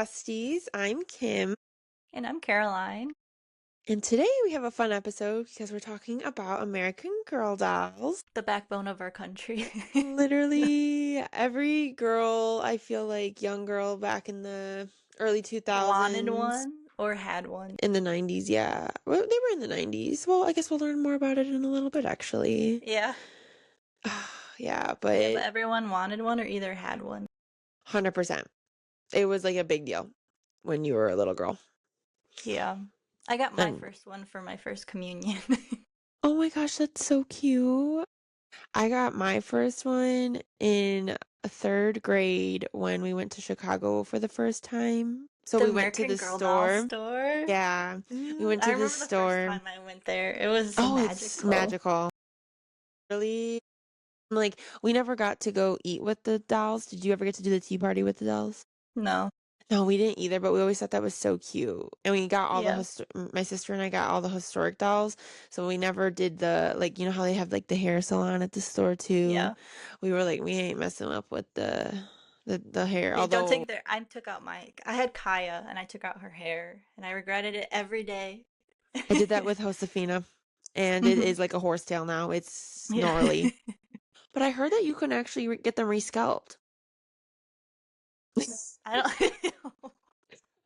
Besties. I'm Kim, And I'm Caroline. and today we have a fun episode because we're talking about American Girl dolls. The backbone of our country. Literally, every girl, I feel like young girl back in the early Wanted 2000s, one or had one. in the 90s, yeah. Well, they were in the 90s. Well, I guess we'll learn more about it in a little bit, actually. Yeah. Yeah, Yeah, but but everyone wanted one or either had one. 100%. It was like a big deal when you were a little girl. Yeah. I got my And first one for my first communion. oh my gosh, that's so cute. I got my first one in third grade when we went to Chicago for the first time. So The we went to American the Girl doll store. store. Yeah, we Ooh, went I to the remember the first store. time I went there. It was so Oh, it's magical. magical. Really? Like, we never got to go eat with the dolls. Did you ever get to do the tea party with the dolls? No. No, we didn't either, but we always thought that was so cute. And we got all the Yeah. my sister and I got all the historic dolls. So we never did the like how they have like the hair salon at the store too. Yeah. We were like we ain't messing up with the hair. Yeah, don't Although take their I took out I had Kaya and I took out her hair and I regretted it every day. I did that with Josefina, and it is like a horsetail now. It's Yeah. gnarly. But I heard that you can actually get them rescalped. I don't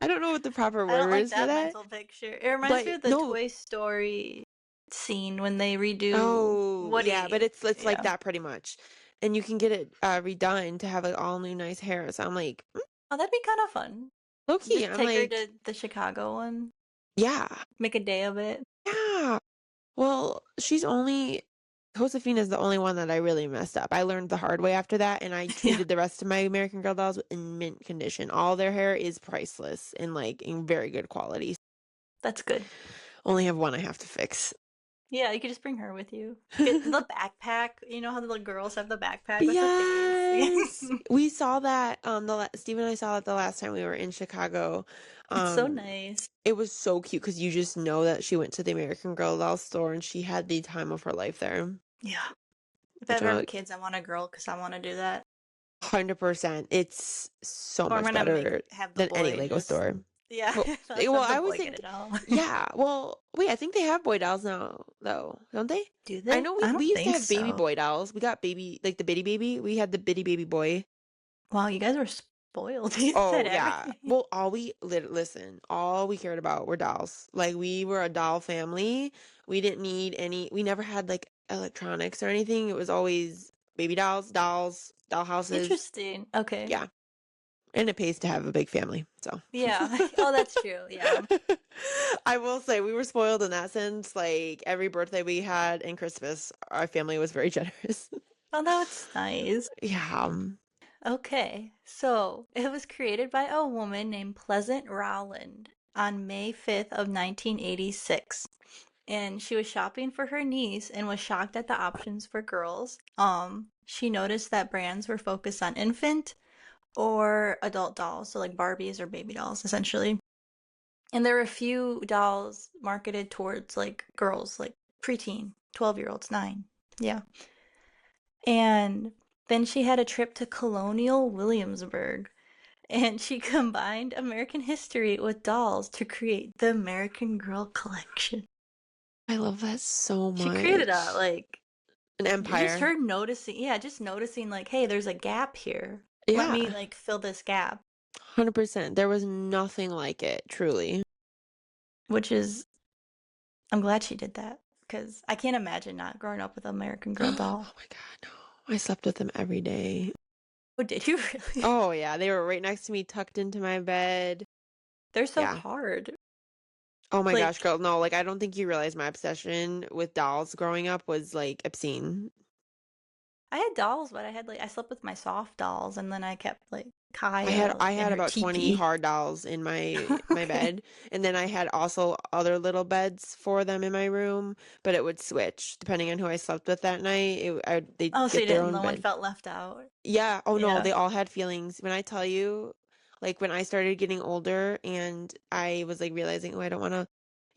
I don't know what the proper I don't word like is for that that, mental picture. It reminds me but of the no. Toy Story scene when they redo Oh, yeah, but Woody. it's like Yeah. that pretty much. And you can get it redone to have like all new nice hair. So I'm like, Oh, that'd be kind of fun. low key. Just I'm take her like, to the Chicago one. yeah, Make a day of it. yeah. Well, Josefina is the only one that I really messed up. I learned the hard way after that, and I Yeah, treated the rest of my American Girl dolls in mint condition. All their hair is priceless and like in very good quality. that's good. Only have one I have to fix. Yeah, you could just bring her with you. Get the backpack. You know how the little girls have the backpack with the face? Yes. We saw that Steve and I saw it the last time we were in Chicago. It's so Um nice. it was so cute because you just know that she went to the American Girl doll store and she had the time of her life there. Yeah. If I Which ever I'm have like kids, I want a girl because I want to do that. 100%. It's so Or I'm much gonna better have the than any boy Lego just, store. yeah, Well, let's well, have the I always boy get think it all. yeah, well, wait, I think they have boy dolls now though, don't they? Do I they? know we I we don't used to think have baby so. boy dolls. We got baby like the bitty baby. We had the bitty baby boy. Wow, you guys were spoiled. You had Oh yeah. everything. Well, listen, all we cared about were dolls. Like we were a doll family. We didn't need we never had like electronics or anything. It was always baby dolls, doll houses. Interesting. Okay. Yeah. And it pays to have a big family. So Yeah. Oh, that's true. Yeah. I will say we were spoiled in that sense. Like every birthday we had and Christmas, our family was very generous. Oh, that's nice. Yeah. Okay. So, it was created by a woman named Pleasant Rowland on May 5th of 1986. And she was shopping for her niece and was shocked at the options for girls. She noticed that brands were focused on infant or adult dolls, so like Barbies or baby dolls, essentially. And there were a few dolls marketed towards like girls, like preteen, 12-year-olds, nine. Yeah. And then she had a trip to Colonial Williamsburg and she combined American history with dolls to create the American Girl collection. I love that so She created a much. like An just empire. her noticing, yeah, just noticing like, hey, there's a gap here. Let Yeah. me like fill this gap, 100%. There was nothing like it, truly. which is I'm glad she did that because I can't imagine not growing up with an American Girl Oh doll. my God, no. I slept with them every day. Oh, did you really? Oh yeah, they were right next to me, tucked into my bed. They're so Yeah. hard. Oh my gosh, Like girl. No, like I don't think you realize my obsession with dolls growing up was like obscene. I had dolls, but I slept with my soft dolls, and then I kept like I had Kaya I like in had her about 20 teepee. hard dolls in my Okay. bed, and then I had also other little beds for them in my room, but it would switch depending on who I slept with that night. They'd Oh, so you get their didn't? own No one bed. felt left out. Yeah. Oh no, Yeah. they all had feelings. When I tell you, like when I started getting older and I was like realizing, oh,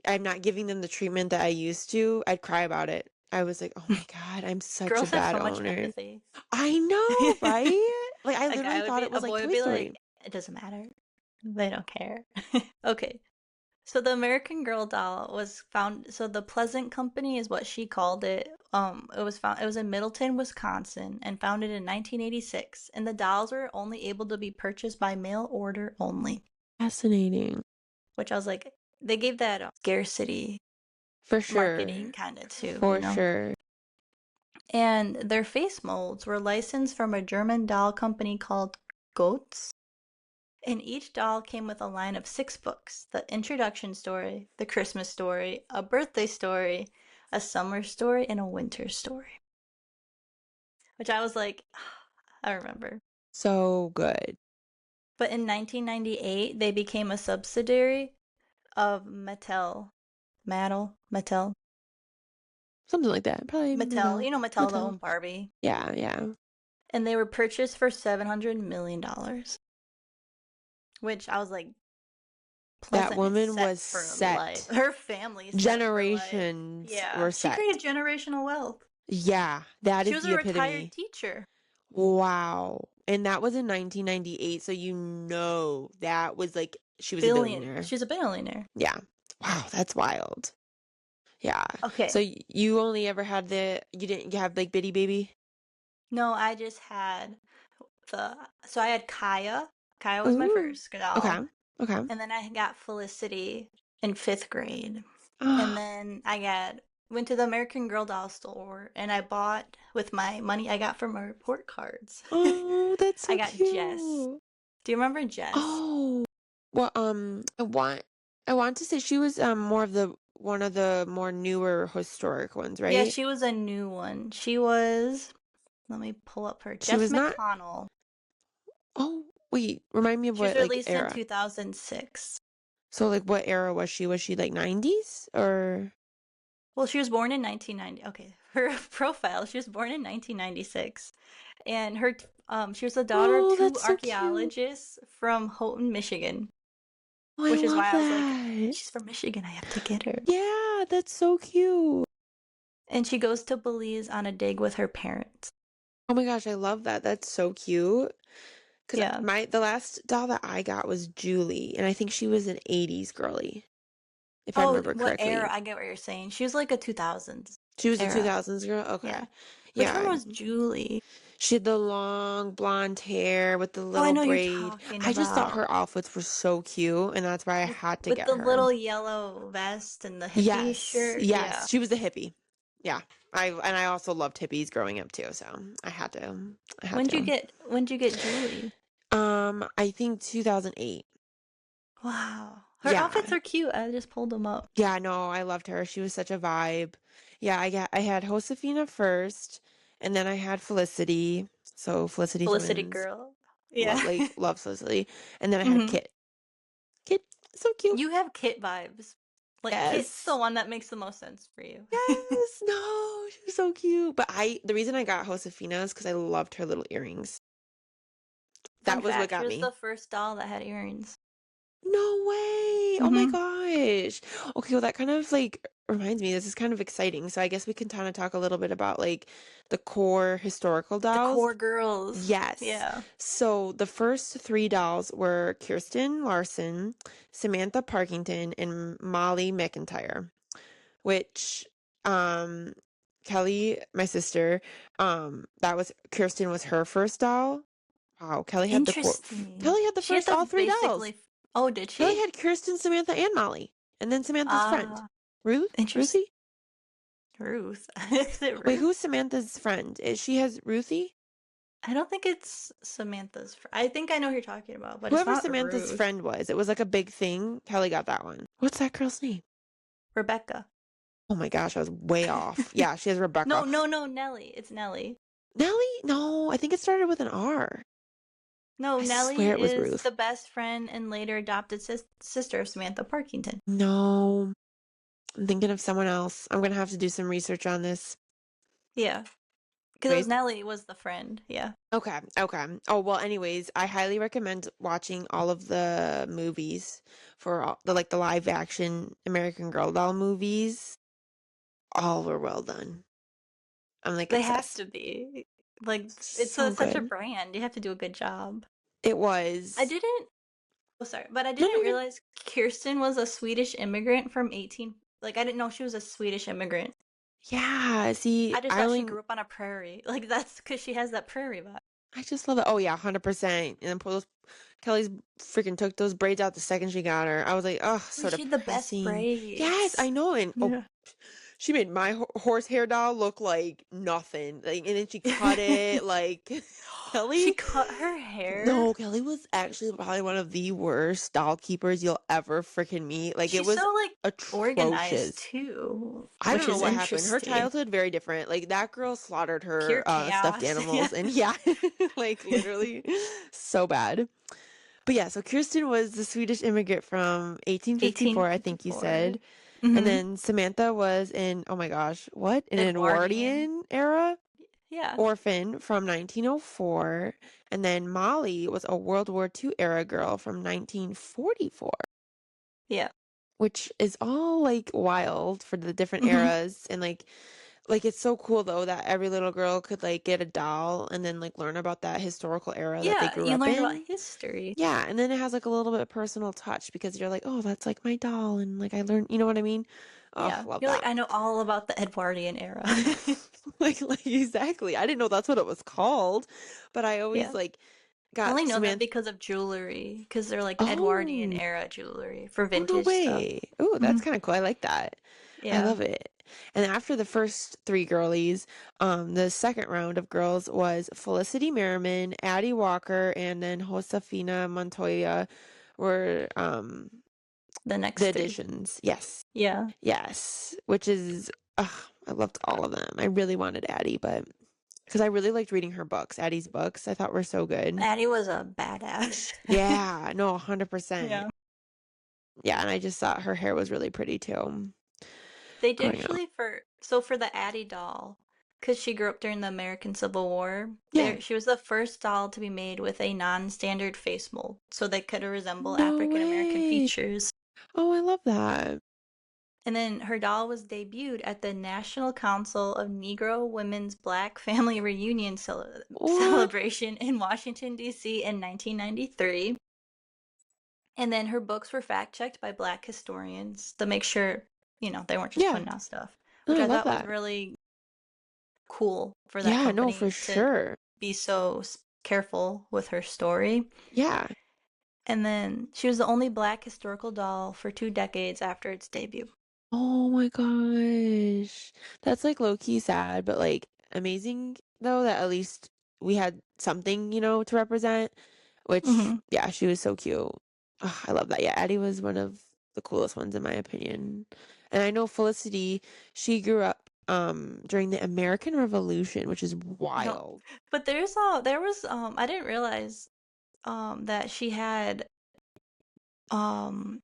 I'm not giving them the treatment that I used to, I'd cry about it. I was like, oh my God, I'm such a Girls have bad so much owner. empathy. I know, right? Like I A literally thought it a was like boy would Toy be Story. like, it doesn't matter. They don't care. Okay. So the American Girl doll was found, so the Pleasant Company is what she called it. It was in Middleton, Wisconsin, and founded in 1986, and the dolls were only able to be purchased by mail order only, Fascinating. which I was like, they gave that scarcity For sure. marketing kind of too, you For know? sure. And their face molds were licensed from a German doll company called Goetz. And each doll came with a line of 6 books: the introduction story, the Christmas story, a birthday story, a summer story, and a winter story. Which I was like, I remember. So good. But in 1998, they became a subsidiary of Mattel. Mattel? Something like that. Probably Mattel. Mattel. You know Mattel that Mattel. owned Barbie. Yeah, yeah. And they were purchased for $700 million. Which I was like, That Pleasant is woman set was for life. set. Her family's set for life. Generations Yeah. were She set. created generational wealth. Yeah, that She is was the a retired epitome. teacher. Wow. And that was in 1998, so you know that was like she was a Billion. billionaire. She's a billionaire. Yeah. Wow, that's wild. Yeah. So Okay. you only ever had you didn't have like Bitty Baby? No, I just had the. So I had Kaya. Kaya was my Ooh. first Okay. doll. Okay. And then I got Felicity in 5th grade. And Ah, then went to the American Girl doll store and I bought with my money I got from my report cards. oh, that's I so got Jess. cute. Do you remember Jess? Oh. Well, I want to say she was more of the one of the more newer historic ones, Yeah, right? she was a new one. She was, let me pull up her. She Jess was not. McConnell. Oh, wait, remind me of She was what like released in era. 2006. So like what era was she? Was she like 90s or Well, she was born in 1990. Okay, her profile. She was born in 1996, and she was the daughter of Oh, two that's so cute. archaeologists from Houghton, Michigan, Oh, I which is love why I was like, that. she's from Michigan. I have to get her. Yeah, that's so cute. And she goes to Belize on a dig with her parents. Oh my gosh, I love that. That's so cute. Cause Yeah. the last doll that I got was Julie, and I think she was an 80s girly, if I Oh, remember what era? correctly. I get what you're saying. She was like a 2000s She was a era. 2000s girl? Okay. Yeah. Which one Yeah. was Julie? She had the long blonde hair with the Oh, I little know you're braid. talking I just thought about. her outfits were so cute, and that's why I With had to with get the her. little yellow vest and the hippie Yes, shirt. yes, Yeah. she was a hippie. Yeah, I also loved hippies growing up too, so I had to. I had to. When'd you get Julie? I think 2008. Wow. Her outfits Yeah, are cute. I just pulled them up. yeah, no, I loved her. She was such a vibe. Yeah, I had Josefina first, and then I had Felicity. So Felicity Felicity twins, girl. Yeah. love Felicity, and then I had hmm Kit. Kit, so cute. You have Kit vibes. Like Kit's the Yes. one that makes the most sense for you. Yes, no, she was so cute. But the reason I got Josefina is because I loved her little earrings. Fun That was what fact, she got was me. the first doll that had earrings. No way. Oh my hmm gosh. Okay, well that kind of like reminds me, this is kind of exciting. So I guess we can kind of talk a little bit about like the core historical The dolls. core girls. Yes. Yeah. So the first three dolls were Kirsten Larson, Samantha Parkington, and Molly McIntyre, which um Kelly, my sister, that was Kirsten was her first doll. Wow, Interesting. Kelly had the She had first the all three dolls. basically. Oh, did Kelly she? had Kirsten, Samantha, and Molly, and then Samantha's friend, Ah, interesting. Ruthie. Ruth. Is it Wait, Ruth? who's Samantha's friend? She has Ruthie. I don't think it's Samantha's. I think I know who you're talking about, but it's Whoever not Samantha's Ruth. friend was, it was like a big thing. Kelly got that one. What's that girl's name? Rebecca. Oh my gosh, I was way off. Yeah, she has Rebecca. No, no, no, Nellie. It's Nellie. Nellie? No, I think it started with an R. No, I Nellie swear it was is Ruth. the best friend and later adopted sister of Samantha Parkington. No, I'm thinking of someone else. I'm gonna have to do some research on this. Yeah, because it was Anyways, Nellie was the friend. Yeah. okay, okay. Oh, well, anyways, I highly recommend watching all of the movies for all the live action American Girl doll movies. All were well done. I'm like They have obsessed. to be. Like, it's So such a good. brand. You have to do a good job. It I was. didn't. Oh, sorry, but I No, didn't you're good. realize Kirsten was a Swedish immigrant from 18. Like, I didn't know she was a Swedish immigrant. Yeah, see, I just I thought she only grew up on a prairie. Like, that's because she has that prairie vibe. I just love it. Oh yeah, 100%. And then pull those Kelly's freaking took those braids out the second she got her. I was like, oh, Wait, so she had the best depressing. Yes, braids. I know. And oh, Yeah. she made my horsehair doll look like nothing. Like, and then she cut it. Like She Kelly, cut her hair. no, Kelly was actually probably one of the worst doll keepers you'll ever freaking meet. Like, it She's was so like organized atrocious. too, I don't which know is what happened. Her interesting. childhood very different. Like that girl slaughtered Pure her stuffed chaos. Yeah. animals, and yeah, like literally so bad. But yeah, so Kirsten was the Swedish immigrant from 1854, I think you 1854. said. And Mm-hmm. then Samantha was in, oh my gosh, what? An Edwardian. Edwardian era Yeah. orphan from 1904. And then Molly was a World War II era girl from 1944, Yeah. which is all like wild for the different Mm-hmm. eras. And like it's so cool though that every little girl could like get a doll and then like learn about that historical era that they Yeah, grew you up learned about in. history. Yeah, and then it has like a little bit of personal touch because you're like, oh, that's like my doll, and like I learned, you know what I mean? Oh, Yeah. love You're like, that. I know all about the Edwardian era. Like exactly. I didn't know that's what it was called, but I always Yeah. like I got only know that Samantha. because of jewelry, because they're like Edwardian Oh, era jewelry for oh no vintage stuff. way. Oh, Hmm. that's kind of cool. I like that. I Yeah. love it. And after the first three girlies, the second round of girls was Felicity Merriman, Addie Walker, and then Josefina Montoya were The the next three. additions. Yes. Yeah. Yes, which is ugh, I loved all of them. I really wanted Addie, but because I really liked reading her books, Addie's books, I thought were so good. Addie was a badass. Yeah, no, 100%. Yeah. Yeah, and I just thought her hair was really pretty too. They did Growing up. actually for the Addie doll, because she grew up during the American Civil War. Yeah. She was the first doll to be made with a non-standard face mold, so they could resemble No African American way. features. Oh, I love that. And then her doll was debuted at the National Council of Negro Women's Black Family Reunion What? celebration in Washington, D.C. in 1993. And then her books were fact-checked by Black historians to make sure, they weren't just Yeah. putting out stuff, No, which I I love thought was that. really cool for that Yeah, no, for company to sure. be so careful with her story. Yeah. And then she was the only Black historical doll for 2 decades after its debut. Oh my gosh. That's like low key sad, but like amazing though that at least we had something, to represent, which Hmm. yeah, she was so cute. Ugh, I love that. Yeah, Addie was one of the coolest ones in my opinion. And I know Felicity, she grew up during the American Revolution, which is No, wild. but there was I didn't realize that she had um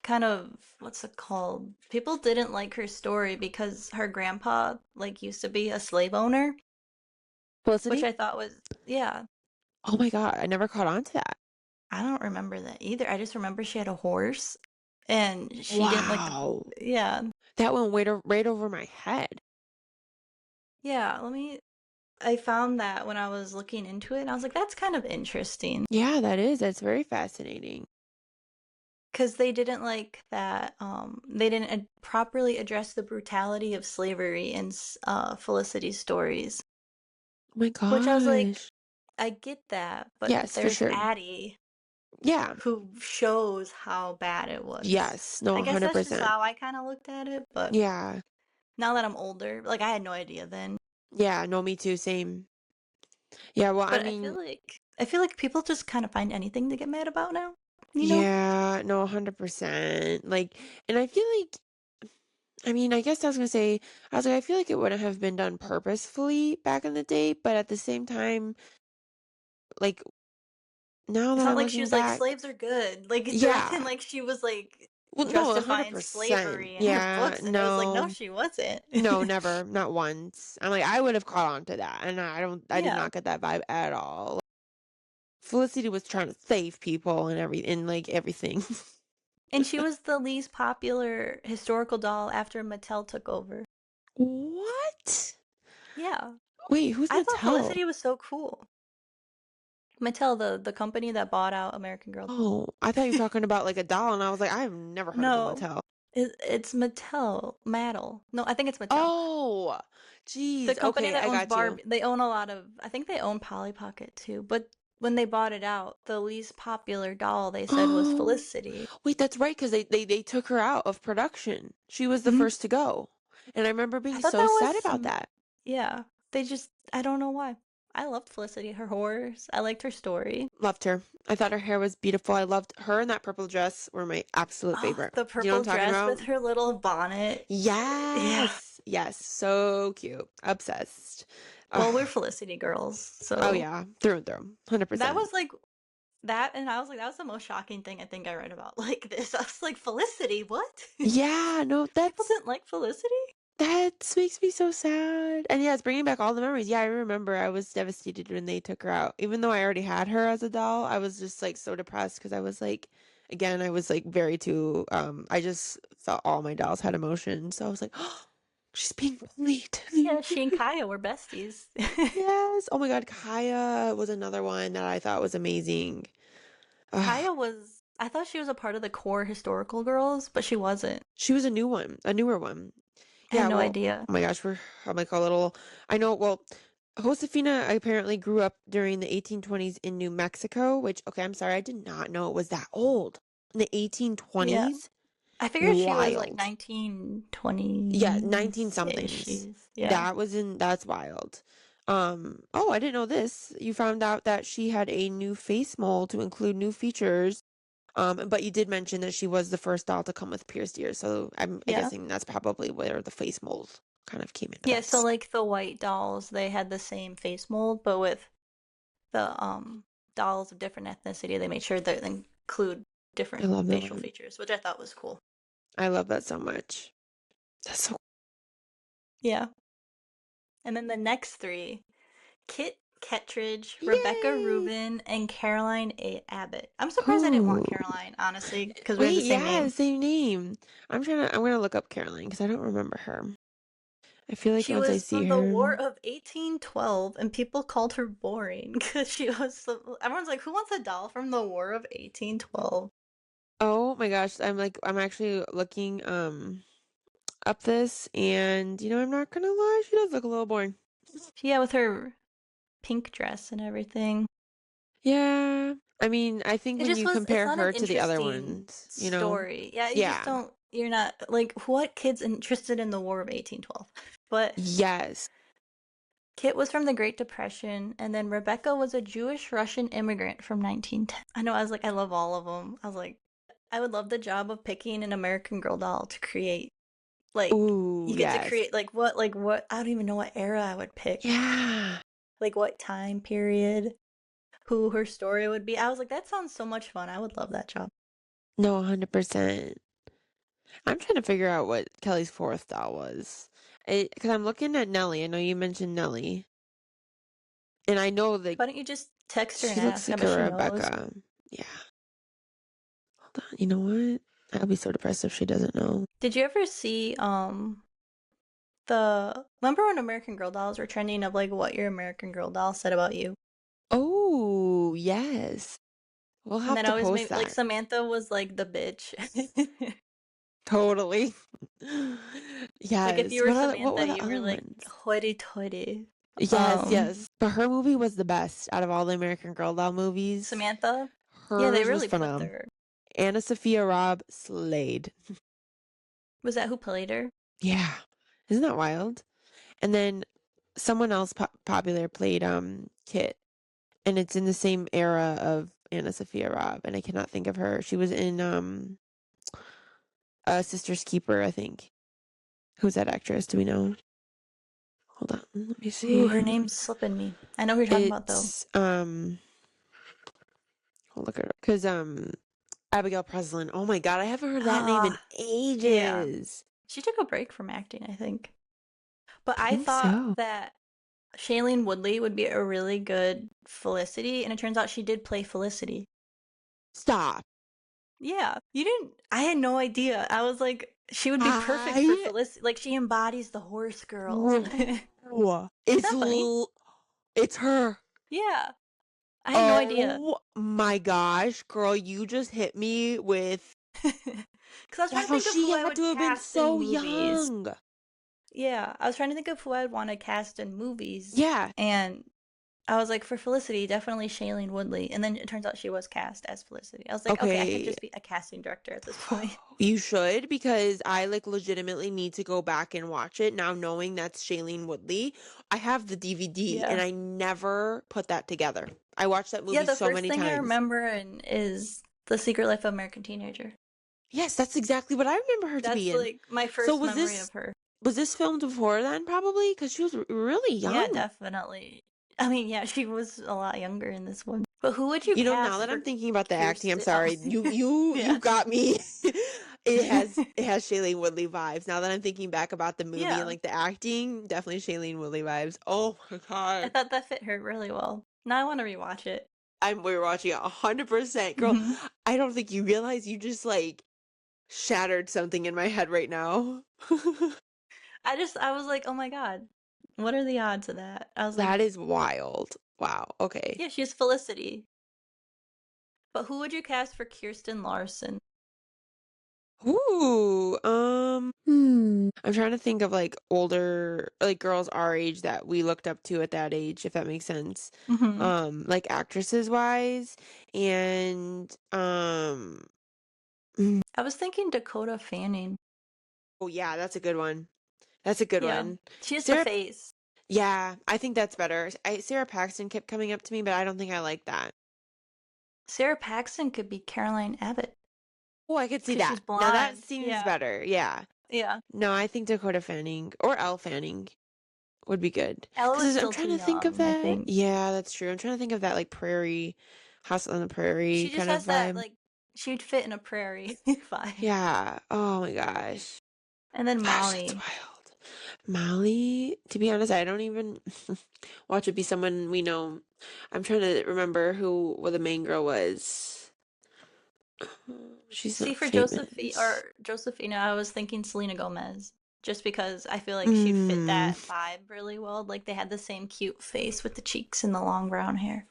kind of, what's it called? People didn't like her story because her grandpa like used to be a slave owner, which Felicity? I thought was, yeah, Oh my God, I never caught on to that. I don't remember that either. I just remember she had a horse and she didn't like the, Wow. yeah. That went right over my head. Yeah, I found that when I was looking into it and I was like, that's kind of interesting Yeah, that is. That's very fascinating. because they didn't like that they didn't properly address the brutality of slavery in Felicity's stories, Oh my which I was like, gosh. I get that, but Yes, for there's sure. Addie Yeah. who shows how bad it was. Yes. No, I guess that's just 100%. how I kind of looked at it, but Yeah. now that I'm older, like I had no idea then. Yeah, no, me too, same. Yeah, well, I But mean, I feel like people just kind of find anything to get mad about now, you know? yeah, no, 100%. Like, and I feel like, I mean, I guess I was gonna say, I was like, I feel like it wouldn't have been done purposefully back in the day, but at the same time, like, now It's that not I'm like she looking was like back, slaves are good. Like it yeah. acting like she was like Well, no, justifying 100%. slavery in her Yeah, books and it was like no no, she wasn't. no, never, not once. I'm like, I would have caught on to that, and I did Yeah. not get that vibe at all. Felicity was trying to save people and like everything. And she was the least popular historical doll after Mattel took over. What? Yeah. Wait, who's I thought Mattel? Felicity was so cool. Mattel, the company that bought out American Girl. Oh, I thought you were talking about like a doll, and I was like, I have never heard of a No, Mattel. it's Mattel. Mattel. No, I think it's Mattel. Oh, The geez. company Okay, that I owns got you. Barbie. They own a lot of. I think they own Polly Pocket too. But when they bought it out, the least popular doll they said was Oh, Felicity. wait, that's right, because they took her out of production. She was the Hmm. first to go. And I remember I being thought so that sad was. about that. Yeah. They just. I don't know why. I loved Felicity. Her horrors. I liked her story. Loved her. I thought her hair was beautiful. I loved her and that purple dress were my absolute Oh, favorite. the Do you know purple what I'm talking dress with about? her little bonnet. Yeah. Yes. Yes. So cute. Obsessed. Well, we're Ugh. Felicity girls, Oh so yeah. Through and through. that 100%. was like that, and I was like, that was the most shocking thing I think I read about like this. I was like, Felicity, what? Yeah, no, People didn't like Felicity? that makes me so sad. And yeah, it's bringing back all the memories. Yeah, I remember I was devastated when they took her out. Even though I already had her as a doll, I was just like so depressed because I was like, again, I was like very too, I just thought all my dolls had emotion. So I was like, oh, she's being bullied. Yeah, she and Kaya were besties. Yes. Oh my God, Kaya was another one that I thought was amazing. Ugh. Kaya was. I thought she was a part of the core historical girls, but she wasn't. She was a new one, a newer one. I had Yeah, no well, idea. oh my gosh, I'm like a little, I know, well, Josefina apparently grew up during the 1820s in New Mexico, which, okay, I'm sorry, I did not know it was that old. In the Yeah, 1820s? I figured she was like Wild. Yeah, 19 1920s somethings. ish. Yeah, That's wild. Oh, I didn't know this. You found out that she had a new face mold to include new features. But you did mention that she was the first doll to come with pierced ears, so I'm yeah. guessing that's probably where the face mold kind of came into Yeah, so place. like the white dolls, they had the same face mold, but with the dolls of different ethnicity, they made sure that they include I different love facial that. features, which I thought was cool. I love that so much. That's so Yeah. And then the next three, Kit Kettridge, Rebecca Yay! Rubin, and Caroline A. Abbott. I'm surprised I didn't Ooh. want Caroline, honestly, because we have the Wait, same yeah, name. same name. I'm gonna look up Caroline because I don't remember her. I feel like She once I was see from the War her. of 1812, and people called her boring because she was so. Everyone's like, who wants a doll from the War of 1812? Oh my gosh, I'm actually looking up this and I'm not gonna lie, she does look a little boring. Yeah, with her pink dress and everything. Yeah. I mean, I think It when just you was, it's compare not an her to the other interesting ones. story. Yeah, you just Yeah. don't, you're not, like, what kid's interested in the War of 1812? But Yes. Kit was from the Great Depression, and then Rebecca was a Jewish Russian immigrant from 1910. I know, I was like, I love all of them. I was like, I would love the job of picking an American Girl doll to create. Like, Ooh, you get to yes. create, like, what, I don't even know what era I would pick. Yeah. Like, what time period, who her story would be. I was like, that sounds so much fun. I would love that job. No, 100%. I'm trying to figure out what Kelly's fourth doll was. Because I'm looking at Nellie. I know you mentioned Nellie. And I know like Why don't you just text her and she looks ask? I like bet a she knows. Rebecca. Yeah. Hold on. You know what? I'll be so depressed if she doesn't know. Did you ever see the remember when American Girl dolls were trending of like what your American Girl doll said about you? Oh, yes. We'll And have then I to always post made like that. Samantha was like the bitch. Totally. Like if you Yes. were What were Samantha, the you were other like ones? hoity toity. Yes, Um yes. But her movie was the best out of all the American Girl doll movies. Samantha, yeah, they Hers was really put phenomenal. their Anna Sophia Robb slayed. was that who played her? Yeah. Isn't that wild? And then someone else popular played Kit, and it's in the same era of Anna Sophia Robb, and I cannot think of her. She was in Sister's Keeper, I think. Who's that actress? Do we know? Hold on, let me Ooh, see. her name's slipping me. I know who you're talking about though. It's I'll look at her because Abigail Breslin. Oh my God, I haven't heard that name in Ah, yeah. ages. She took a break from acting, I think. But I I think thought so. that Shailene Woodley would be a really good Felicity, and it turns out she did play Felicity. Stop. Yeah, you didn't. I had no idea. I was like, she would be perfect for I Felicity. Like, she embodies the horse girls. Whoa. Isn't that funny? It's her. Yeah. I had no idea. Oh my gosh, girl, you just hit me with Because I was trying to wow, think of she who I had would to have been cast in so movies. young. Yeah, I was trying to think of who I'd want to cast in movies, Yeah. and I was like, for Felicity, definitely Shailene Woodley. And then it turns out she was cast as Felicity. I was like, okay, I could Okay. just be a casting director at this point. You should because I like legitimately need to go back and watch it now knowing that's Shailene Woodley. I have the DVD and Yeah. I never put that together. I watched that Yeah, movie the so first many thing I times. remember is The Secret Life of American Teenager. Yes, that's exactly what I remember her to be That's in. like my So first memory of her. was this filmed before then probably? Because she was really Yeah, young. definitely. I mean, yeah, she was a lot younger in this one. But who would you You know, now cast that I'm for thinking about the acting, I'm Kirsten? Oh, sorry. You yeah. got me. It has Shailene Woodley vibes. Now that I'm thinking back about the movie and Yeah. like the acting, definitely Shailene Woodley vibes. Oh my I god. thought that fit her really well. Now I want to rewatch it. We're watching it 100%. Girl, Hmm. I don't think you realize you just like shattered something in my head right now. I was like, oh my God, what are the odds of that? I was like, That is wild. Wow. Okay. yeah, she's Felicity. But who would you cast for Kirsten Larson? Ooh, I'm trying to think of like older, like girls our age that we looked up to at that age, if that makes sense. Hmm. Like actresses wise, and mm, I was thinking Dakota Fanning. oh yeah, that's a good one. That's a good Yeah, one. she's the Sarah, face. yeah, I think that's better. Sarah Paxton kept coming up to me, but I don't think I like that. Sarah Paxton could be Caroline Abbott Oh, I could see because that. she's Now that blonde. seems Yeah, better. Yeah. yeah. No, I think Dakota Fanning or Elle Fanning would be good. Ella was Because I'm still too trying to think of young, I that. think. Yeah, that's true. I'm trying to think of that like prairie, house on the prairie She just kind of has that vibe. like she'd fit in a prairie vibe. Yeah. Oh my gosh. And then Gosh, that's Molly. wild. Molly, to be honest, I don't even watch it be someone we know. I'm trying to remember who what the main girl was. She's See, not for famous. Josephina, I was thinking Selena Gomez, just because I feel like she'd fit Mm. that vibe really well. Like they had the same cute face with the cheeks and the long brown hair,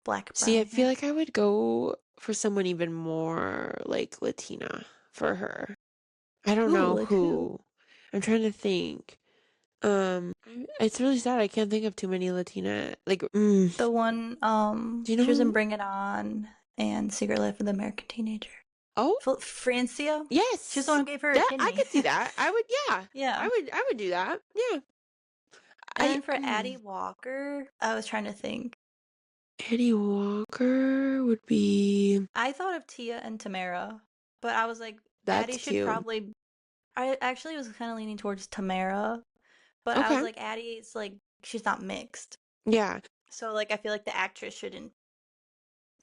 black See, I brown feel hair. like I would go for someone even more like Latina for her. I don't Ooh, know like who? who. I'm trying to think. It's really sad. I can't think of too many Latina. Like, The one, do you know she was in who? Bring It On and Secret Life of the American Teenager. Oh, Francia? She was the one yes. who gave her a That I kidney. could see that. I would, yeah. Yeah. I would do that. Yeah. And I then for Addie Walker, I was trying to think. Eddie Walker would be I thought of Tia and Tamara, but I was like, that's Addie should cute. probably. I actually was kind of leaning towards Tamara, but I was Okay. like, Addie's like, she's not mixed. Yeah. So, like, I feel like the actress should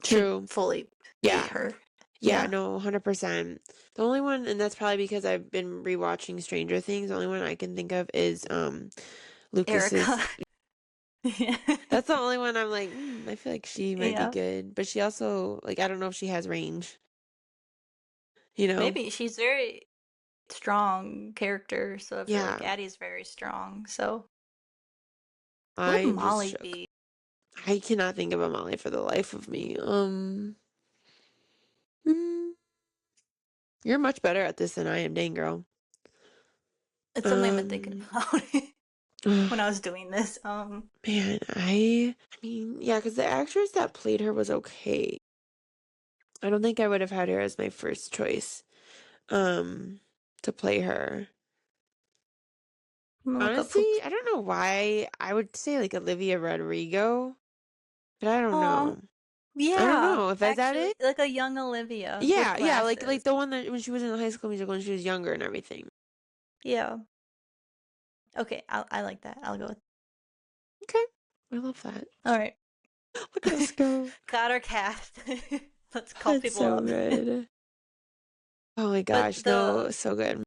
True. fully be Yeah. her. Yeah, Yeah. no, 100%. The only one, and that's probably because I've been rewatching Stranger Things, the only one I can think of is Erica. Lucas's. Yeah. That's the only one I'm like, I feel like she might be Yeah. good, but she also like I don't know if she has range, you know? Maybe she's very strong character, so I feel like Yeah, Addie's very strong. So, who would I'm just Molly shook. be? I cannot think of a Molly for the life of me. Mm, you're much better at this than I am, dang girl. It's something I've been thinking Um, about ugh, when I was doing this. man, I mean, yeah, because the actress that played her was okay. I don't think I would have had her as my first choice, um, to play her. I'm gonna look up Honestly, who. I don't know why I would say like Olivia Rodrigo, but I don't Oh, know. I don't yeah, know if is that actually, it. like a young Olivia with Yeah, like glasses. the one that when she was in the High School Musical when she was younger and everything. Yeah. Okay, I like that. I'll go with. Okay, I love that. All right. Look at us go. Got our cast. Let's call That's people so up. good. Oh my But gosh, no, so good.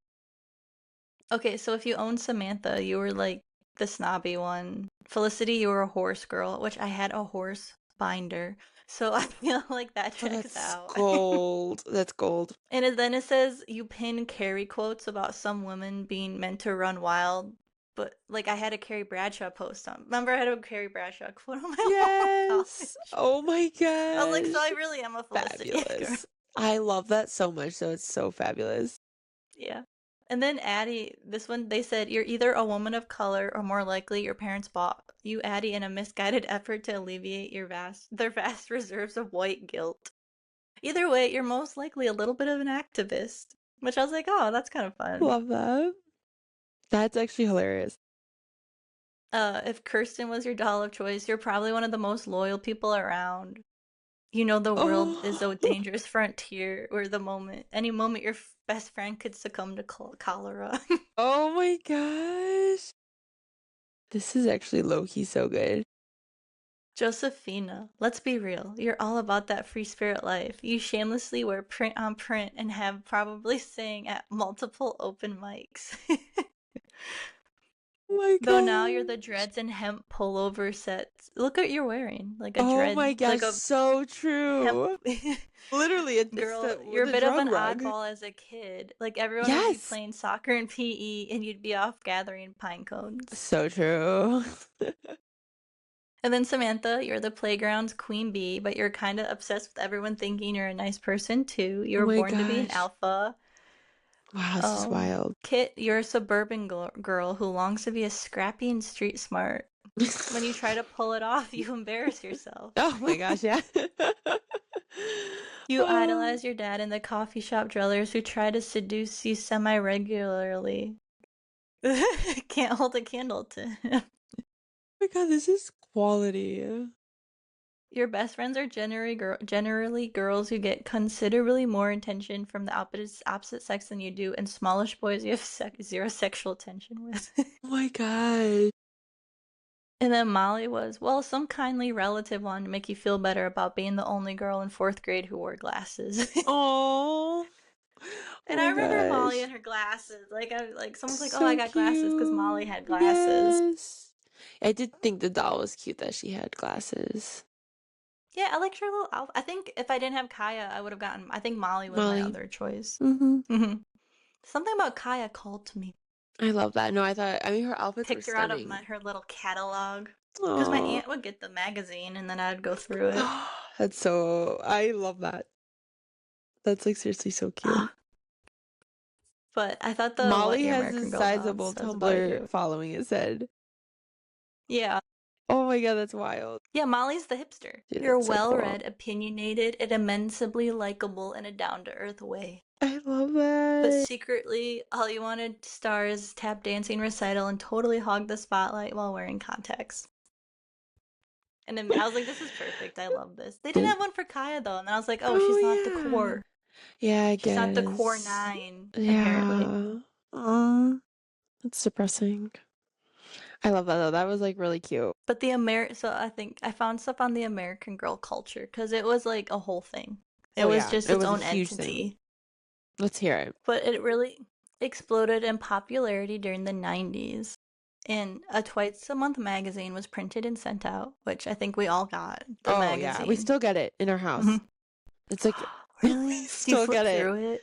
okay, so if you owned Samantha, you were like the snobby one. Felicity, you were a horse girl, which I had a horse binder. So I feel like that Oh, checks that's out. gold. That's gold. Then it says you pin Carrie quotes about some women being meant to run wild. But like I had a Carrie Bradshaw post on. Remember, I had a Carrie Bradshaw quote on my wall in Yes. college. Oh my I was like, so I gosh. really am a Felicity girl. Fabulous. I love that so much, so it's so fabulous. Yeah. And then Addie, this one, they said, you're either a woman of color or more likely your parents bought you Addie in a misguided effort to alleviate their vast reserves of white guilt. Either way, you're most likely a little bit of an activist. Which I was like, oh, that's kind of fun. Love that. That's actually hilarious. If Kirsten was your doll of choice, you're probably one of the most loyal people around. You know the world is Oh, a dangerous frontier where any moment your best friend could succumb to cholera. oh my gosh. This is actually low key so good. Josephina, let's be real. You're all about that free spirit life. You shamelessly wear print on print and have probably sang at multiple open mics. Oh my Though now you're the gosh. dreads and hemp pullover sets. Look what you're wearing. Like a Oh dread, my like gosh, a so hemp. true. Literally, it's Girl, you're a the bit of drug an rug. oddball as a kid. Like everyone would be Yes. playing soccer and PE and you'd be off gathering pine cones. So true. And then Samantha, you're the playground's queen bee, but you're kind of obsessed with everyone thinking you're a nice person too. You Oh were my born to be an gosh. alpha. Wow, this is wild. Kit, you're a suburban girl who longs to be a scrappy and street smart. When you try to pull it off, you embarrass yourself. Oh my gosh, yeah. You Oh idolize your dad and the coffee shop drillers who try to seduce you semi regularly. Can't hold a candle to him. my god, this is quality. Your best friends are generally girls who get considerably more attention from the opposite sex than you do, and smallish boys you have zero sexual tension with. Oh my god. And then Molly was, well, some kindly relative wanted to make you feel better about being the only girl in fourth grade who wore glasses. Oh. Oh And I my remember Molly gosh. and her glasses. Like someone's like, "Oh, I So got glasses," because Molly cute. had glasses. Yes. I did think the doll was cute that she had glasses. Yeah, I liked her little outfit. I think if I didn't have Kaya, I would have gotten. I think Molly was my Molly. other choice. Mm-hmm. Hmm. Something about Kaya called to me. I love that. No, I mean, her outfits were Picked her out of stunning. her little catalog. Because my Oh. aunt would get the magazine and then I'd go through it. That's so, I love that. That's like seriously so cute. Ah, but I thought the What Molly Your has a American Girl doll sizable says about Tumblr you. following, it said. Yeah. Oh my god, that's wild. Yeah, Molly's the hipster. Dude, You're that's so cool. well-read, opinionated, and immensely likable in a down-to-earth way. I love But that. secretly, all you wanted to star is tap dancing recital and totally hog the spotlight while wearing contacts. And then I was like, this is perfect. I love this. They didn't Did, have one for Kaya though, and then I was like, oh, oh she's not the yeah. core. Yeah, I She's not the core guess. nine, apparently. Yeah. That's depressing. I love that though. That was like really cute. But so I think I found stuff on the American Girl culture because it was like a whole thing. It Oh was yeah, just it its was a own huge thing. entity. Let's hear it. But it really exploded in popularity during the 90s. And a twice a month magazine was printed and sent out, which I think we all got the Oh yeah, we magazine. still get it in our house. Hmm. It's like we Really? Do you still flip get it. through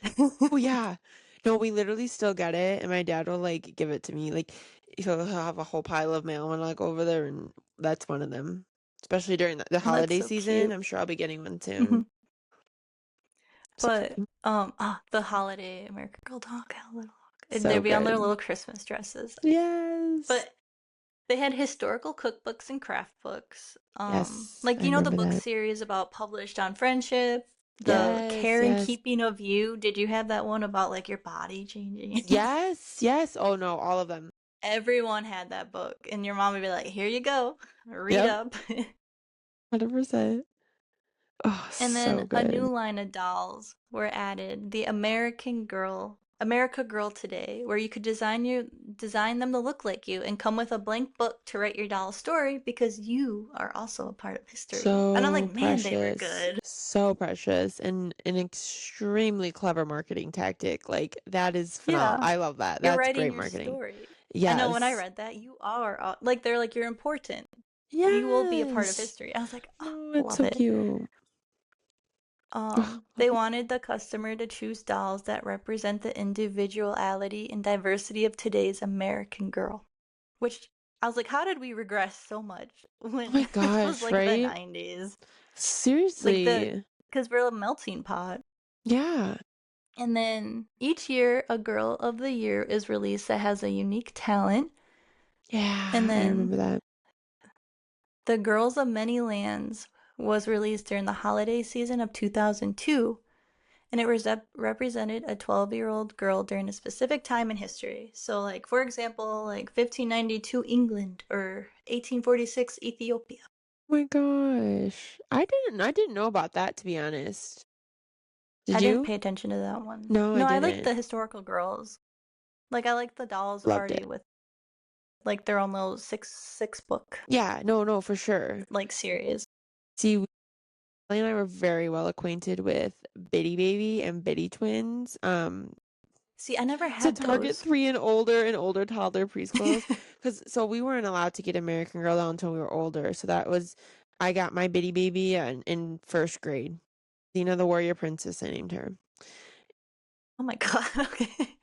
Oh it? yeah. No, we literally still get it, and my dad will like give it to me. Like he'll have a whole pile of mail when I go over there, and that's one of them. Especially during the Oh, that's holiday so season, cute. I'm sure I'll be getting one Hmm. soon. So But the holiday American Girl doll, so they'd be on their good. little Christmas dresses. Yes. But they had historical cookbooks and craft books. Yes, Like I the remember book that. series about published on friendship, the Yes, care and yes. keeping of you. Did you have that one about like your body changing? Yes, yes. Oh no, all of them. Everyone had that book, and your mom would be like, "Here you go, read Yep, up." 100%. Oh, And so then a good. new line of dolls were added, the American Girl, America Girl Today, where you could design them to look like you and come with a blank book to write your doll story because you are also a part of history. And I'm So like, man, they were precious. good. So precious and an extremely clever marketing tactic. Like that is phenomenal. Yeah, I love that. you're That's writing great your marketing. story. I know when I Yes. read that, you are like they're like you're important. You will be a part of Yes. history. I was like, oh, No, it's love so it. cute. Oh, love They it. wanted the customer to choose dolls that represent the individuality and diversity of today's American girl. which I was like, how did we regress so much Oh when my this was gosh, like the right? 90s? Like Seriously. because we're a melting pot. Yeah. And then each year, a Girl of the Year is released that has a unique talent. And Yeah, I then remember that. The Girls of Many Lands was released during the holiday season of 2002, and it represented a 12-year-old girl during a specific time in history. So, like, for example, like 1592 England or 1846 Ethiopia. Oh my gosh. I didn't know about that, to be honest. Did I didn't you? pay attention to that one. No, I No, I like didn't. the historical girls. Like, I like the dolls Loved already it. with like their own little six book Yeah, no, no, for sure. like series. See, Ellie and I were very well acquainted with Bitty Baby and Bitty Twins. See, I never So had Target those. 3 and older toddler preschools, because so we weren't allowed to get American Girl doll until we were older. So that was, I got my Bitty Baby in first grade. Xena the Warrior Princess, I named her. Oh my god, okay.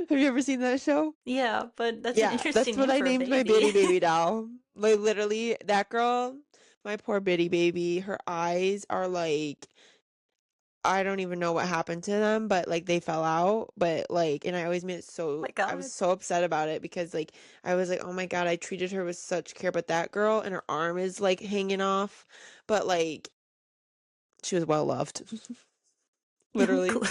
Have you ever seen that show? Yeah, but that's an Yeah, interesting that's what name I for a named my baby. Bitty Baby doll. Like literally, that girl, my poor Bitty Baby, her eyes are like, I don't even know what happened to them, but like they fell out. But like, and I always made it Oh my so, I was god. so upset about it because like, I was like, oh my God, I treated her with such care. But that girl and her arm is like hanging off. But like, she was well loved, literally. Cool.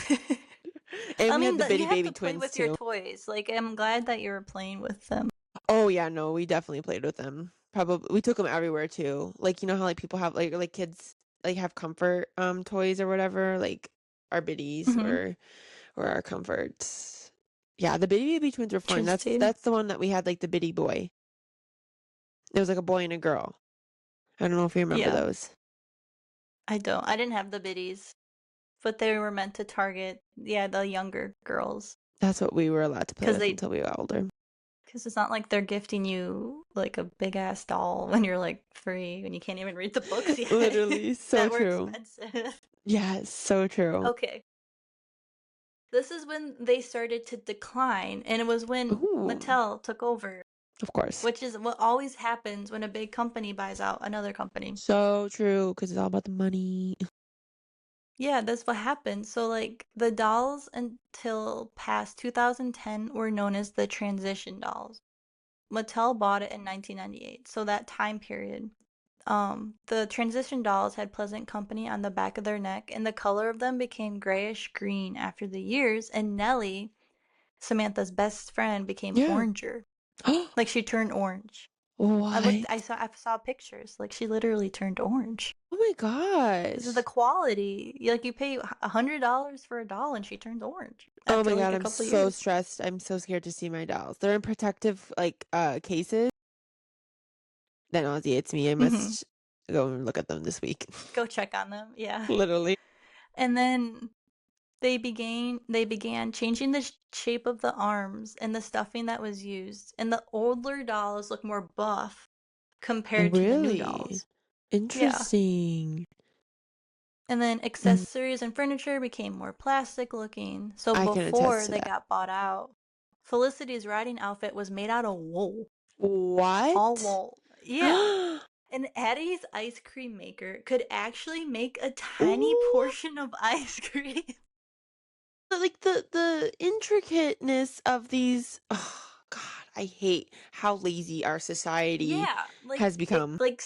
And I we had mean, the that you Bitty have to Baby play twins with your too. toys. Like, I'm glad that you were playing with them. Oh yeah, no, we definitely played with them. Probably we took them everywhere too. Like you know how like people have like kids like have comfort toys or whatever, like our biddies Hmm. or our comforts. Yeah, the Bitty Baby twins were fun. Interesting. That's the one that we had like the Bitty boy. It was like a boy and a girl. I don't know if you remember Yeah, those. I don't. I didn't have the biddies, but they were meant to target, yeah, the younger girls. That's what we were allowed to play Because with they, until we got older. because it's not like they're gifting you like a big ass doll when you're like 3 and you can't even read the books yet Literally, so that were true. expensive. Yeah, so true. Okay, this is when they started to decline, and it was when Ooh, Mattel took over, of course. which is what always happens when a big company buys out another company. So true, because it's all about the money. Yeah, that's what happened. So, like, the dolls until past 2010 were known as the transition dolls. Mattel bought it in 1998, so that time period. The transition dolls had Pleasant Company on the back of their neck, and the color of them became grayish green after the years, and Nellie, Samantha's best friend, became Yeah. oranger. Like she turned orange. What? I saw pictures. Like she literally turned orange. Oh my This is the gosh. quality. Like you pay $100 for a doll and she turns orange Oh after my like God, a I'm couple so years. stressed. I'm so scared to see my dolls. They're in protective like cases. That nauseates me. I Hmm. must go and look at them this week. Go check on them. Yeah. Literally. And then they began changing the shape of the arms and the stuffing that was used, and the older dolls look more buff compared to the new Really? dolls. Yeah. Interesting. And then Mm, accessories and furniture became more plastic looking. So I can attest before to they that. got bought out, Felicity's riding outfit was made out of wool. All What? wool. Yeah. And Addie's ice cream maker could actually make a tiny Ooh, portion of ice cream. like the intricateness of these. Oh God, I hate how lazy our society Yeah, like has it become. like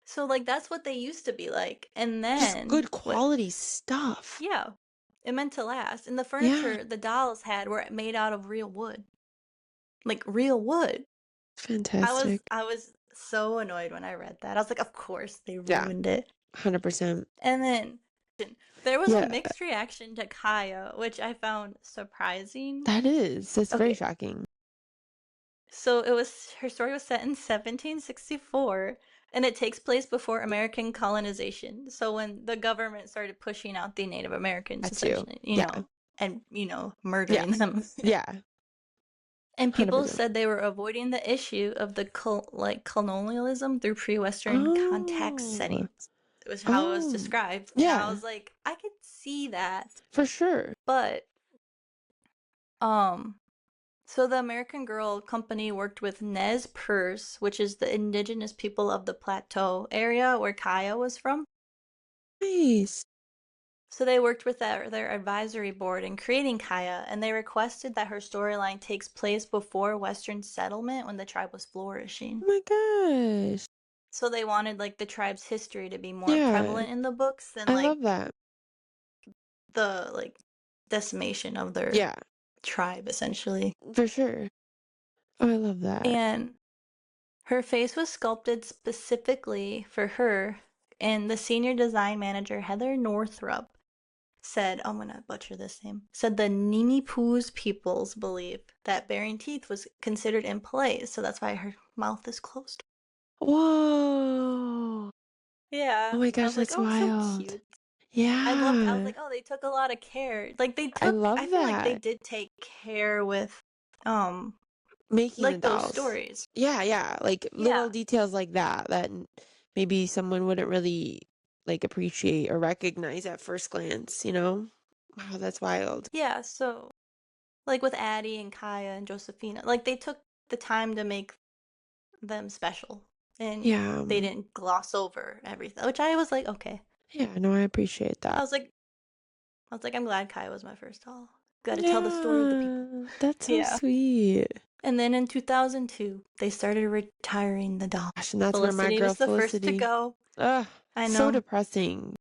so like that's what they used to be like. And Just then good what quality stuff. yeah, it meant to last. And the Yeah, furniture the dolls had were made out of real wood. Like real wood. I was fantastic. I was so annoyed when I read that. I was like, of course they Yeah, ruined it. 100%. And then there was a Yeah, mixed reaction to Kaya, which I found surprising. that's very Okay, shocking. so it was her story was set in 1764 and it takes place before American colonization. So when the government started pushing out the Native Americans That's you. essentially, Yeah, and yeah, murdering them. yeah, And people 100%. said they were avoiding the issue of the colonialism through pre-Western contact Oh, settings. It was how it was oh, described, and I yeah, was like, I could see that, for sure. but um, So the American Girl company worked with Nez Perce, which is the indigenous people of the Plateau area where Kaya was from. Nice. So they worked with their advisory board in creating Kaya, and they requested that her storyline takes place before Western settlement when the tribe was flourishing. Oh my gosh. So they wanted like the tribe's history to be more Yeah, prevalent in the books than I love like that. the decimation of their Yeah, tribe essentially. for sure. Oh, I love that. And her face was sculpted specifically for her, and the senior design manager, Heather Northrup, said, I'm gonna butcher this name, said the Nimipoos peoples believe that baring teeth was considered impolite, so that's why her mouth is closed. Whoa. Oh Yeah. my I gosh, was like, that's oh, so wild. cute. I was Yeah, like, oh, they took a lot of care. Like I love I feel like they that. did take care with, um, Making the like those dolls. stories. Yeah, yeah, like little Yeah. details like that that maybe someone wouldn't really like appreciate or recognize at first glance, you know? Wow, that's wild. Yeah. So, like with Addie and Kaya and Josephina, like they took the time to make them special and Yeah, they didn't gloss over everything, which I was like, okay. yeah, no, I appreciate I that. was like, I'm glad Kaya was my first doll. Got to tell the story of the people. Yeah, that's so Yeah. sweet. And then in 2002, they started retiring the doll. Gosh, and that's where my Felicity girl was the first to Felicity. go. Ugh, I so know. depressing.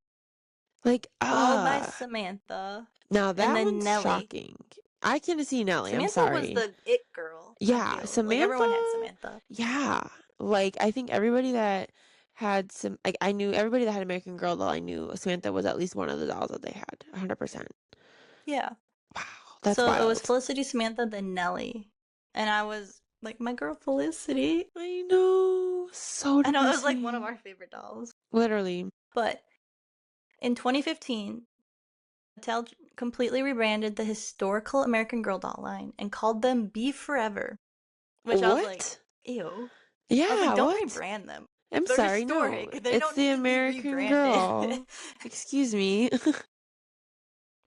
Like, Followed by Samantha now and that then one's Nellie. shocking. I can see Nelly, I'm Samantha was sorry. the it girl, I Yeah, feel. Like everyone had Samantha, Samantha. yeah. Like, I think everybody that had some, like, I knew everybody that had American Girl doll, I knew Samantha was at least one of the dolls that they had, 100%. Yeah. Wow, that's So it was wild. Felicity, Samantha, then Nellie. And I was like, my girl Felicity. I know, so I know it was like one of depressing. our favorite dolls. Literally. But in 2015, Mattel completely rebranded the historical American Girl doll line and called them Be Forever, which I was like, What? ew. I was like, Yeah, don't what? rebrand them. I'm They're sorry, no. historic. They It's don't the need to be American rebranded. Girl. Excuse me.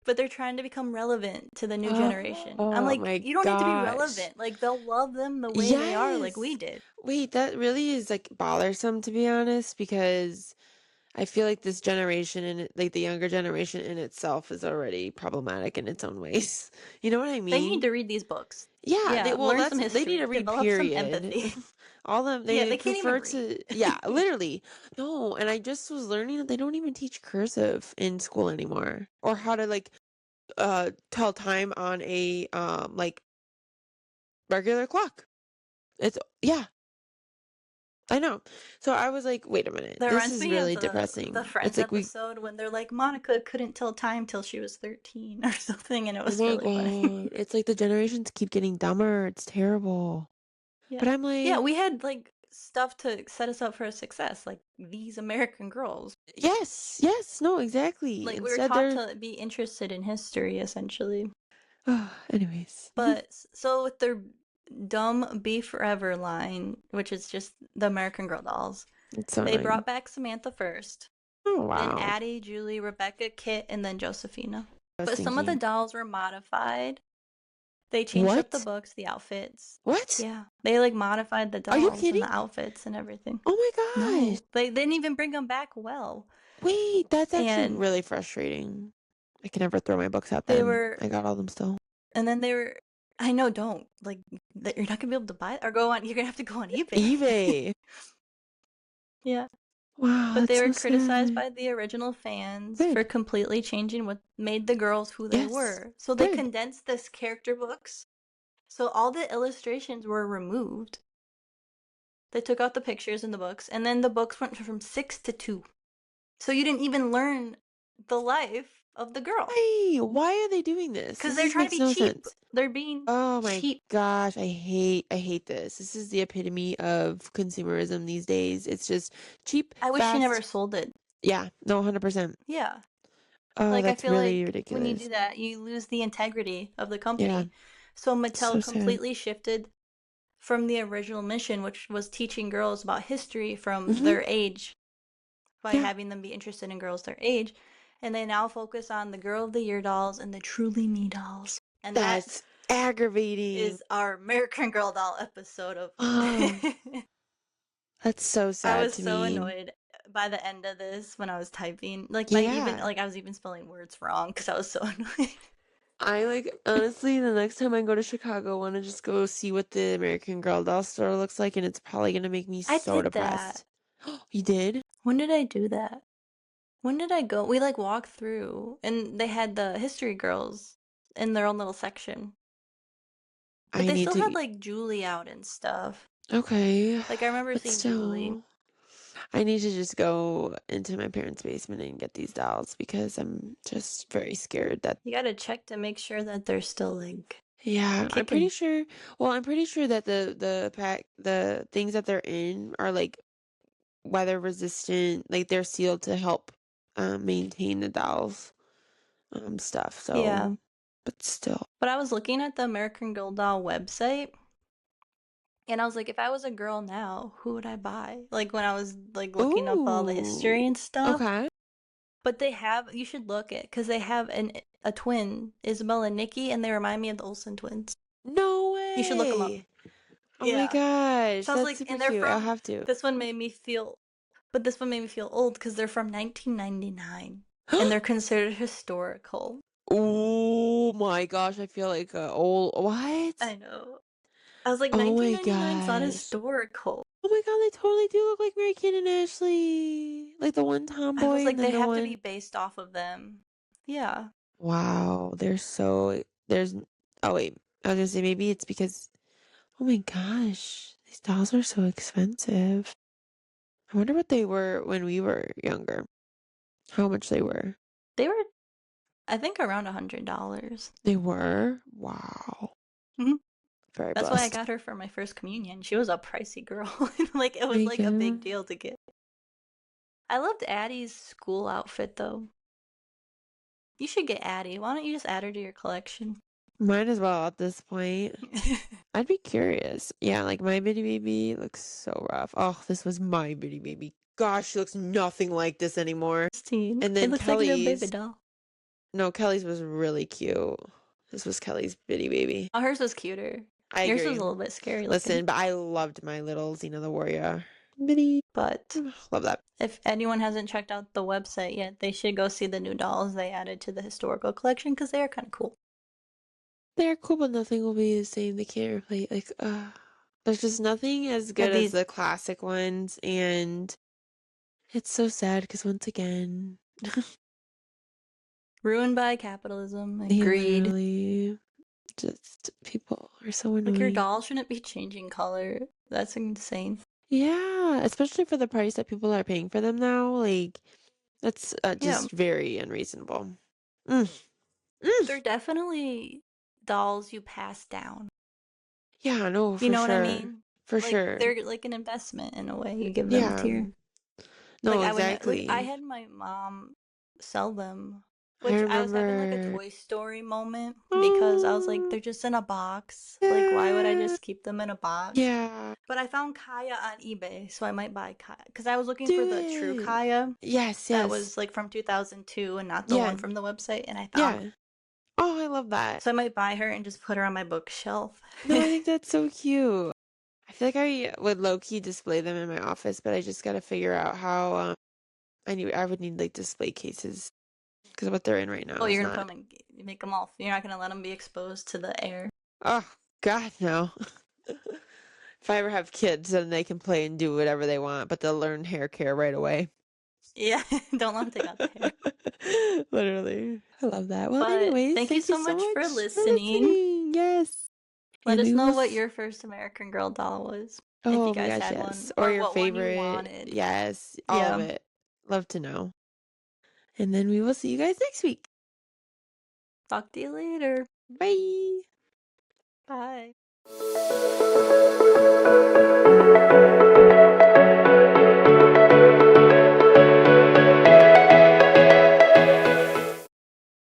But they're trying to become relevant to the new generation. I'm Oh like, my you don't need to be gosh. relevant. Like, they'll love them the way they are, like we Yes. did. Wait, that really is like bothersome to be honest, because I feel like this generation and like the younger generation in itself is already problematic in its own ways. You know what I They need mean? to read these books. Yeah, they Yeah, well learn some they need history, to read develop some period. empathy. All of Yeah, they they can't even prefer read. to yeah, literally. No, and I just was learning that they don't even teach cursive in school anymore or how to like tell time on a like regular clock. It's yeah, I know. So I was like, wait a minute. That This reminds is me of really the depressing. It's Friends like we episode when they're like Monica couldn't tell time till she was 13 or something, and it oh was my really funny. God. It's like the generations keep getting dumber. It's terrible. Yeah. But I'm Yeah, like, we had like stuff to set us up for a success, like these American girls. yes, yes, no, exactly. Like we were Instead taught they're to be interested in history essentially. anyways. But so with their dumb Be Forever line, which is just the American Girl dolls, It's so they annoying. brought back Samantha first, Oh then wow. Addie, Julie, Rebecca, Kit, and then Josephina. I was But some of the thinking, dolls were modified. They changed up the what? books, the outfits. What? Yeah, they like modified the Are you dolls and kidding? the outfits and everything. Oh my gosh. No, they didn't even bring them back well. Wait, that's actually And really frustrating. I can never throw my books at they them. were, I got all them still. and then they were, I know, don't. Like, that you're not gonna be able to buy or go on, you're gonna have to go on eBay. eBay. Yeah. Wow, But that's they so were criticized sad. by the original fans for Good. completely changing what made the girls who they Yes. were. So they Good. condensed this character books. So all the illustrations were removed. They took out the pictures in the books, and then the books went from 6 to 2. So you didn't even learn the life of the girl. Why are they doing this? Because This they're just trying to makes be no cheap. sense. They're being Oh my cheap. gosh, I hate this. This is the epitome of consumerism these days. It's just cheap, I wish she never fast. sold it. Yeah, no, 100%. Yeah. Oh, Like, I that's feel really like when you ridiculous. do that, you lose the integrity of the Yeah, company. So so Mattel sad. completely shifted from the original mission, which was teaching girls about history from Hmm. their age by Yeah, having them be interested in girls their age. And they now focus on the Girl of the Year dolls and the Truly Me dolls. And that that's Aggravating. is our American Girl doll episode of Oh, that's so I sad was to so me. annoyed by the end of this when I was typing. Like my even Yeah. like I was even spelling words wrong because I was so annoyed. I like honestly the next time I go to Chicago, I want to just go see what the American Girl doll store looks like, and it's probably gonna make me I so did that. depressed. You did? When did I do that? When did I go? We like walked through and they had the history girls in their own little section. But I they need still had to. like Julie out and stuff. Okay, Like I remember but seeing Julie. still, I need to just go into my parents' basement and get these dolls because I'm just very scared that. You gotta check to make sure that they're still like Yeah, I'm pretty kicking. sure. Well, I'm pretty sure that the things that they're in are like weather resistant, like they're sealed to help maintain the dolls stuff. So, Yeah. but still. But I was looking at the American Girl doll website and I was like, if I was a girl now, who would I buy? Like when I was like looking up all the Ooh. history and stuff. Okay. But they have, you should look it because they have a twin, Isabel and Nikki, and they remind me of the Olsen twins. No You should look them up. way. Oh my Yeah. gosh, So I was that's like, super and they're cute. I'll from, have to. this one made me feel, but this one made me feel old because they're from 1999 and they're considered historical. Oh my gosh, I feel like old. What? I know. I was like, Oh my 1999 is not gosh. historical. Oh my god, they totally do look like Mary Kate and Ashley. Like the one I was tomboy and like, then they the have to be one. based off of them. Yeah. Wow, they're so. There's. Oh wait, I was gonna say maybe it's because. Oh my gosh, these dolls are so expensive. I wonder what they were when we were younger. How much they were. They were, I think, around $100. They were? Wow. Hmm. Very That's why I blessed. got her for my first communion. She was a pricey girl. Like, it was My like a big God. deal to get. I loved Addie's school outfit, though. You should get Addie. Why don't you just add her to your collection? Might as well at this point. I'd be curious. Yeah, like my bitty baby looks so rough. Oh, this was my bitty baby. Gosh, she looks nothing like this anymore. 16. And It then looks like a little baby Kelly's. doll. No, Kelly's was really cute. This was Kelly's bitty baby. Oh, hers was cuter. I Yours was agree. a little bit scary looking. Listen, but I loved my little Xena the Warrior. Bitty. But Love that. if anyone hasn't checked out the website yet, they should go see the new dolls they added to the historical collection because they are kind of cool. They're cool, but nothing will be the same. They can't replace, like, there's just nothing as Yeah, good as these the classic ones, and it's so sad because once again, ruined by capitalism and they greed. literally just people are so Like your annoying. doll shouldn't be changing color. That's insane. Yeah, especially for the price that people are paying for them now. Like, that's Yeah, just very unreasonable. Mm, mm. they're definitely dolls you pass down. Yeah, no, You for know what I sure. mean? For Like sure. they're like an investment in a way. You give them Yeah, to your like no, I would like I exactly. had my mom sell them, I which I was having like a remember. Toy Story moment because I was like Oh, they're just in a box. Like why would I yeah. just keep them in a box? Yeah. But I found Kaya on eBay, so I might buy Kaya because I was looking for Do the true it. Kaya Yes, that yes. was like from 2002 and not the Yeah, one from the website, and I found yeah. Oh, I love that. so I might buy her and just put her on my bookshelf. No, I think that's so cute. I feel like I would low key display them in my office, but I just gotta figure out how I would need like display cases because what they're in right now Oh, is you're gonna put not. them in, make them all. You're not gonna let them be exposed to the air. Oh God, no. If I ever have kids, then they can play and do whatever they want, but they'll learn hair care right away. Yeah, don't let them take out the hair. Literally. I love that. Well, But anyways, thank you thank you so so much for much for listening. listening. Yes. Let And us we know will. what your first American Girl doll was, if you Oh my guys gosh, had yes. one, Or or your what one you favorite. wanted. Yes. All of Yeah. it. Love to know. And then we will see you guys next week. Talk to you later. Bye.